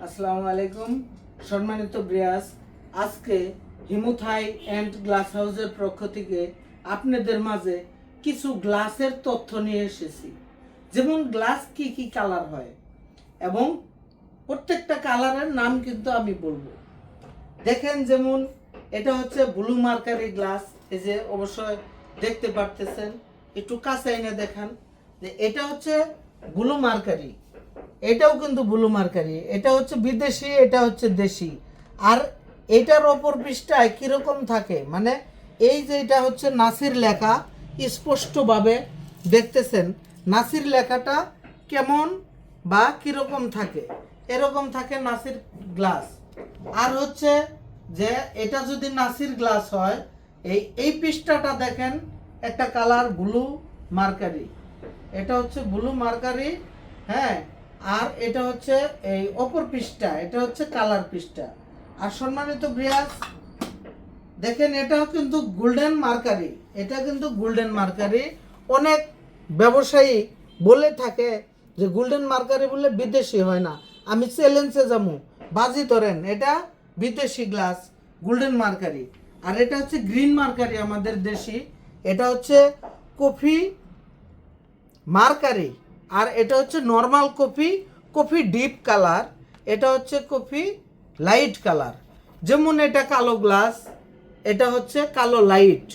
আসসালামু আলাইকুম সম্মানিত ব্রিয়াস। আজকে হিমুথাই অ্যান্ড গ্লাস হাউসের পক্ষ থেকে আপনাদের মাঝে কিছু গ্লাসের তথ্য নিয়ে এসেছি। যেমন গ্লাস কি কি কালার হয় এবং প্রত্যেকটা কালারের নাম কিন্তু আমি বলবো। দেখেন, যেমন এটা হচ্ছে ব্লু মার্কারি গ্লাস। এই যে অবশ্যই দেখতে পারতেছেন, একটু কাছে এনে দেখান যে এটা হচ্ছে ব্লু মার্কারি। এটাও কিন্তু ব্লু মার্কারি, এটা হচ্ছে বিদেশি, এটা হচ্ছে দেশি। আর এটার অপর পৃষ্ঠায় কীরকম থাকে, মানে এই যে এটা হচ্ছে নাসির লেখা, স্পষ্টভাবে দেখতেছেন নাসির লেখাটা কেমন বা কীরকম থাকে, এরকম থাকে নাসির গ্লাস। আর হচ্ছে যে এটা যদি নাসির গ্লাস হয়, এই পৃষ্ঠাটা দেখেন একটা কালার ব্লু মার্কারি, এটা হচ্ছে ব্লু মার্কারি। হ্যাঁ, আর এটা হচ্ছে এই অপর পৃষ্ঠা, এটা হচ্ছে কালার পৃষ্ঠা। আর সম্মানিত ব্রিয়াস দেখেন, এটাও কিন্তু গোল্ডেন মার্কারি, এটা কিন্তু গোল্ডেন মার্কারি। অনেক ব্যবসায়ী বলে থাকে যে গোল্ডেন মার্কারি বলে বিদেশি হয় না। আমি চ্যালেঞ্জে যাবো, বাজি ধরেন এটা বিদেশি গ্লাস গোল্ডেন মার্কারি। আর এটা হচ্ছে গ্রিন মার্কারি আমাদের দেশি, এটা হচ্ছে কফি মার্কারি। আর এটা হচ্ছে normal coffee, coffee deep colour, এটা হচ্ছে কফি লাইট কালার। যেমন এটা কালো গ্লাস, এটা হচ্ছে কালো লাইট।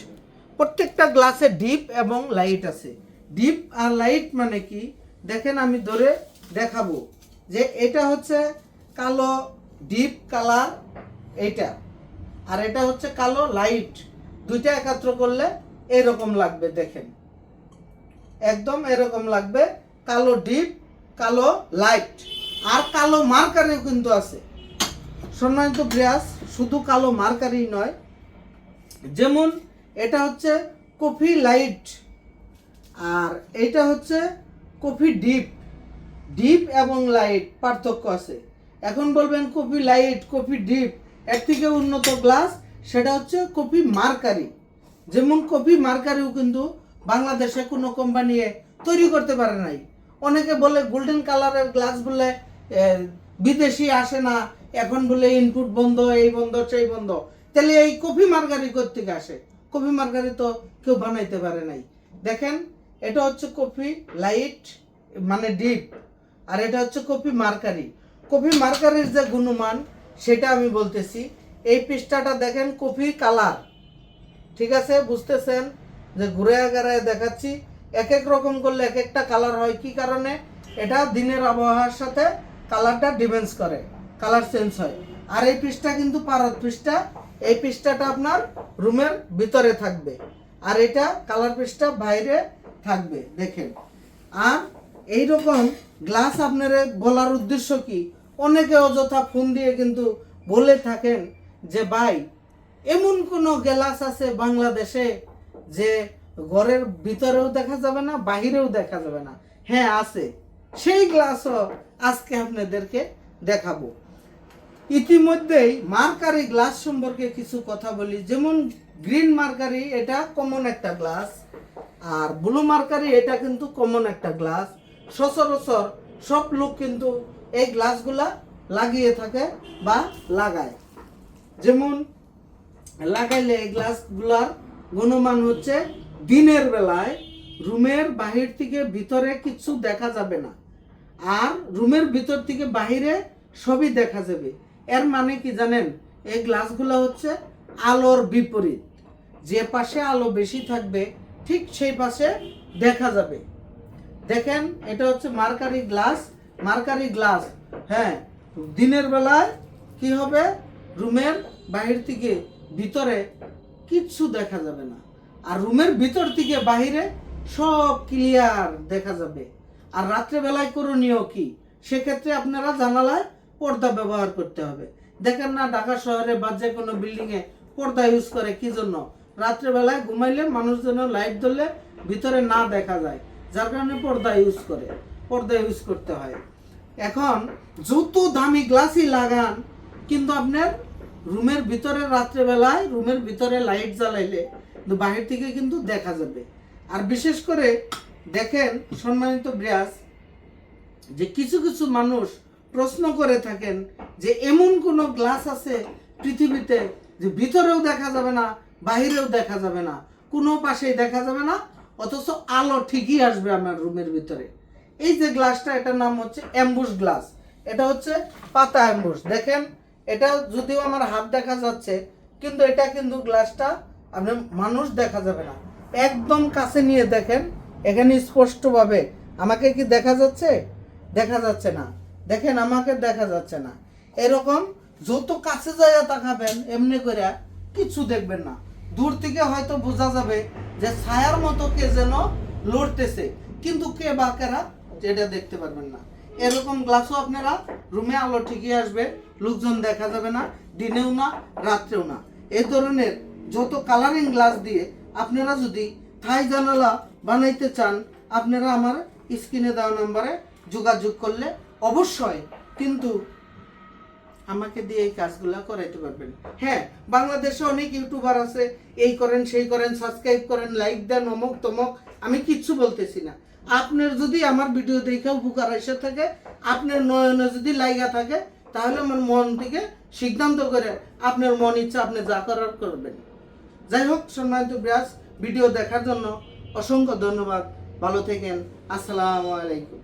প্রত্যেকটা গ্লাসে ডিপ এবং লাইট আছে। ডিপ আর লাইট মানে কি দেখেন, আমি ধরে দেখাবো যে এটা হচ্ছে কালো ডিপ কালার এইটা, আর এটা হচ্ছে কালো লাইট। দুইটা একাত্র করলে এরকম লাগবে, দেখেন একদম এরকম লাগবে, কালো ডিপ কালো লাইট। আর কালো মার্কারিও কিন্তু আছে সম্মানিত ব্রিয়াস, শুধু কালো মার্কারি নয়। যেমন এটা হচ্ছে কফি লাইট, আর এটা হচ্ছে কফি ডিপ। ডিপ এবং লাইট পার্থক্য আছে। এখন বলবেন কফি লাইট কফি ডিপ, এর থেকে উন্নত গ্লাস সেটা হচ্ছে কফি মার্কারি। যেমন কফি মার্কারিও কিন্তু বাংলাদেশে কোনো কোম্পানি তৈরি করতে পারে নাই। অনেকে বলে গোল্ডেন কালারের গ্লাস বলে বিদেশি আসে না, এখন বলে ইনপুট বন্ধ, এই বন্ধ সেই বন্ধ। তাহলে এই কফি মার্কারি কোত্থেকে আসে? কফি মার্কারি তো কেউ বানাইতে পারে নাই। দেখেন, এটা হচ্ছে কফি লাইট মানে ডিপ, আর এটা হচ্ছে কফি মার্কারি। কফি মার্কারির যে গুণমান সেটা আমি বলতেছি। এই পৃষ্ঠাটা দেখেন কফি কালার, ঠিক আছে? বুঝতেছেন যে ঘুরে গাড়ায় দেখাচ্ছি, এক এক রকম করলে এক একটা কালার হয়। কি কারণে? এটা দিনের আবহাওয়ার সাথে কালারটা ডিফেন্স করে, কালার চেঞ্জ হয়। আর এই পৃষ্ঠা কিন্তু পারদ পৃষ্ঠা, এই পৃষ্ঠাটা আপনার রুমের ভিতরে থাকবে, আর এটা কালার পৃষ্ঠা বাইরে থাকবে। দেখেন, আর এইরকম গ্লাস আপনার বলার উদ্দেশ্য কি, অনেকে অযথা ফোন দিয়ে কিন্তু বলে থাকেন যে ভাই এমন কোনো গ্লাস আছে বাংলাদেশে যে ঘরের ভিতরেও দেখা যাবে না, বাহিরেও দেখা যাবে না? হ্যাঁ আছে, সেই গ্লাসও আজকে আপনাদেরকে দেখাবো। ইতিমধ্যেই মার্কারি গ্লাস সম্পর্কে কিছু কথা বলি। যেমন গ্রিন মার্কারি, এটা কমন একটা গ্লাস, আর ব্লু মার্কারি এটা কিন্তু কমন একটা গ্লাস। সচরাচর সব লোক কিন্তু এই গ্লাসগুলা লাগিয়ে থাকে বা লাগায়। যেমন লাগাইলে এই গ্লাসগুলার গুণমান হচ্ছে দিনের বেলায় রুমের বাহির থেকে ভিতরে কিছু দেখা যাবে না, আর রুমের ভিতর থেকে বাহিরে সবই দেখা যাবে। এর মানে কি জানেন? এই গ্লাসগুলো হচ্ছে আলোর বিপরীত, যে পাশে আলো বেশি থাকবে ঠিক সেই পাশে দেখা যাবে। দেখেন, এটা হচ্ছে মার্কারি গ্লাস। মার্কারি গ্লাস, হ্যাঁ, দিনের বেলায় কি হবে, রুমের বাহির থেকে ভিতরে কিচ্ছু দেখা যাবে না, আর রুমের ভিতর থেকে বাহিরে সব ক্লিয়ার দেখা যাবে। আর রাত্রেবেলায় করণীয় কি? সেক্ষেত্রে আপনারা জানালায় পর্দা ব্যবহার করতে হবে। দেখেন না, ঢাকা শহরে বা যে কোনো বিল্ডিংয়ে পর্দা ইউজ করে কি জন্য? রাত্রেবেলায় ঘুমাইলে মানুষ যেন লাইট ধরলে ভিতরে না দেখা যায়, যার কারণে পর্দা ইউজ করে, পর্দা ইউজ করতে হয়। এখন যত দামি গ্লাসই লাগান, কিন্তু আপনার রুমের ভিতরে রাত্রেবেলায় রুমের ভিতরে লাইট জ্বালাইলে কিন্তু বাহির থেকে কিন্তু দেখা যাবে। আর বিশেষ করে দেখেন সম্মানিত ব্রিয়াস, যে কিছু কিছু মানুষ প্রশ্ন করে থাকেন যে এমন কোনো গ্লাস আছে পৃথিবীতে যে ভিতরেও দেখা যাবে না, বাহিরেও দেখা যাবে না, কোনো পাশেই দেখা যাবে না, অথচ আলো ঠিকই আসবে আমার রুমের ভিতরে। এই যে গ্লাসটা, এটার নাম হচ্ছে অ্যাম্বুশ গ্লাস। এটা হচ্ছে পাতা অ্যাম্বুশ। দেখেন, এটা যদিও আমার হাত দেখা যাচ্ছে, কিন্তু এটা কিন্তু গ্লাসটা আপনার মানুষ দেখা যাবে না। একদম কাছে নিয়ে দেখেন, এখানে স্পষ্টভাবে আমাকে কি দেখা যাচ্ছে? দেখা যাচ্ছে না। দেখেন, আমাকে দেখা যাচ্ছে না। এরকম যত কাছে যাইয়া তাকাবেন এমনি করে কিছু দেখবেন না। দূর থেকে হয়তো বোঝা যাবে যে ছায়ার মতো কে যেন লড়তেছে, কিন্তু কে বা কারা এটা দেখতে পারবেন না। এরকম গ্লাসও আপনারা রুমে আলো ঠিকই আসবে, লোকজন দেখা যাবে না, দিনেও না রাত্রেও না। এই ধরনের যত কালারিং গ্লাস দিয়ে আপনারা যদি থাই জানালা বানাইতে চান, আপনারা আমার স্ক্রিনে দেওয়া নম্বরে যোগাযোগ করলে অবশ্যই কিন্তু আমাকে দিয়ে এই কাজগুলো করাইতে পারবেন। হ্যাঁ, বাংলাদেশে অনেক ইউটিউবার আছে, এই করেন সেই করেন, সাবস্ক্রাইব করেন, লাইক দেন, অমুক তমক, আমি কিচ্ছু বলতেছি না। আপনার যদি আমার ভিডিও দেখে উপকার এসে থাকে, আপনার নয়নে যদি লাইগা থাকে, তাহলে আমার মন থেকে সিদ্ধান্ত করে আপনার মন ইচ্ছা আপনি যা করার করবেন। যাই হোক, সম্মানিত ব্রাস, ভিডিও দেখার জন্য অসংখ্য ধন্যবাদ। ভালো থাকেন। আসসালামু আলাইকুম।